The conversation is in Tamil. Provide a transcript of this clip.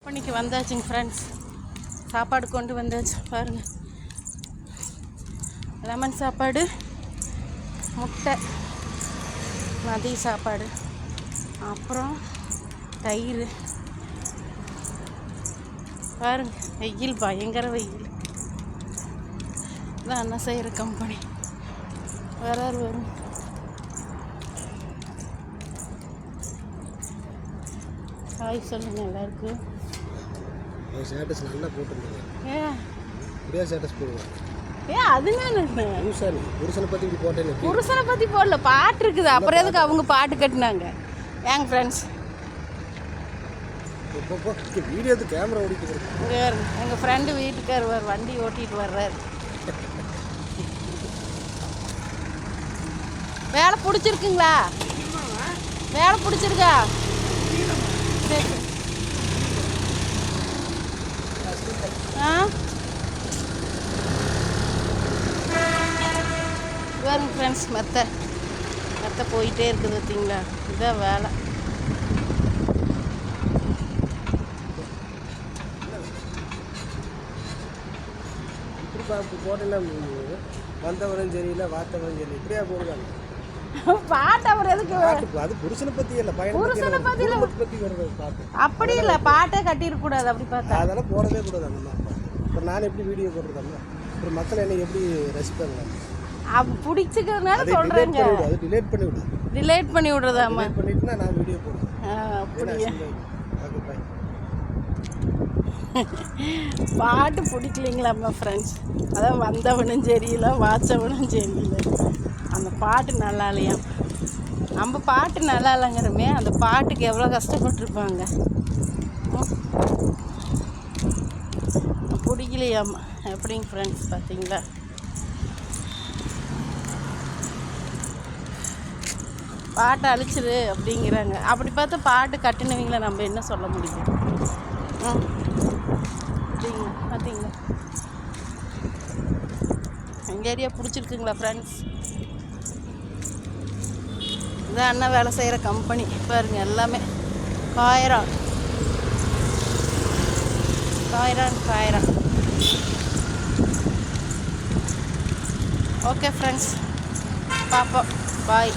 கம்பெனிக்கு வந்தாச்சுங்க ஃப்ரெண்ட்ஸ். சாப்பாடு கொண்டு வந்தாச்சு பாருங்கள். லெமன் சாப்பாடு, முட்டை, மதிய சாப்பாடு, அப்புறம் தயிர். பாருங்க, வெயில் பயங்கர வெயில். இதான் அண்ணா செய்கிற கம்பெனி. வரும் ஹாய் சொல்லுங்க எல்லாருக்கும். ஸ்டேட்டஸ் நல்லா போட்டுருந்தீங்க. இப்படியே ஸ்டேட்டஸ் போடுவேன். அதனால புருஷனை பற்றி இப்படி போட்டேன். புருஷனை பற்றி போடல, பாட்டு இருக்குது. அப்புறம் எதுக்கு அவங்க பாட்டு கட்டினாங்க? ஏங்க ஃப்ரெண்ட்ஸ், வீடியோது கேமரா ஓடிட்டு எங்கள் ஃப்ரெண்டு வீட்டுக்கார் வண்டி ஓட்டிகிட்டு வர்றாரு. வேலை பிடிச்சிருக்குங்களா? வேலை பிடிச்சிருக்கா? சரி. பாருங்க ஃப்ரெண்ட்ஸ், மெத்த போயிட்டே இருக்குது பார்த்தீங்களா? இதுதான் வேலை. போட்டல வந்தவனும் சரியில்லை, வார்த்தவனும் சரியில்லை, இப்படியா போடுவாங்க பாட்டு. அவர் எதுக்கு? அது புருஷனை பற்றி இல்லை, புருஷனை பற்றி வருது பாட்டு. அப்படி இல்லை, பாட்டே கட்டிடக்கூடாது. அப்படி பார்த்தா அதெல்லாம் போடவே கூடாது. அந்த மாதிரி அப்புறம் நான் எப்படி வீடியோ போட்டுருக்கேன்னா அப்புறம் மக்கள் என்ன எப்படி ரசிப்பாங்க? பிடிச்சிக்கிறதுனால சொல்கிறேங்க. அது டிலேட் பண்ணி விடு. டிலேட் பண்ணி விடுறதாம்மா. பண்ணிட்டுனா நான் வீடியோ போடுவேன். அப்படியா? பாட்டு பிடிக்கலிங்களாம்மா ஃப்ரெண்ட்ஸ். அதான் வந்தவனும் சரியில்லை, வாச்சவனும் சரியில்லை. அந்த பாட்டு நல்லா இல்லையா? நம்ம பாட்டு நல்லா இல்லைங்கிறமே, அந்த பாட்டுக்கு எவ்வளோ கஷ்டப்பட்டுருப்பாங்க. பிடிக்கலையாம்மா. எப்படிங்க ஃப்ரெண்ட்ஸ் பார்த்தீங்களா? பாட்டை அழிச்சிரு அப்படிங்கிறாங்க. அப்படி பார்த்தா பாட்டு கட்டினவங்கள நம்ம என்ன சொல்ல முடியும்? அப்படிங்களா? பார்த்தீங்களா? எங்கள் ஏரியா பிடிச்சிருக்குங்களா ஃப்ரெண்ட்ஸ்? இதான் அண்ணா வேலை செய்கிற கம்பெனி பாருங்க. எல்லாமே காயரான். ஓகே ஃப்ரெண்ட்ஸ், பார்ப்போம். பாய்.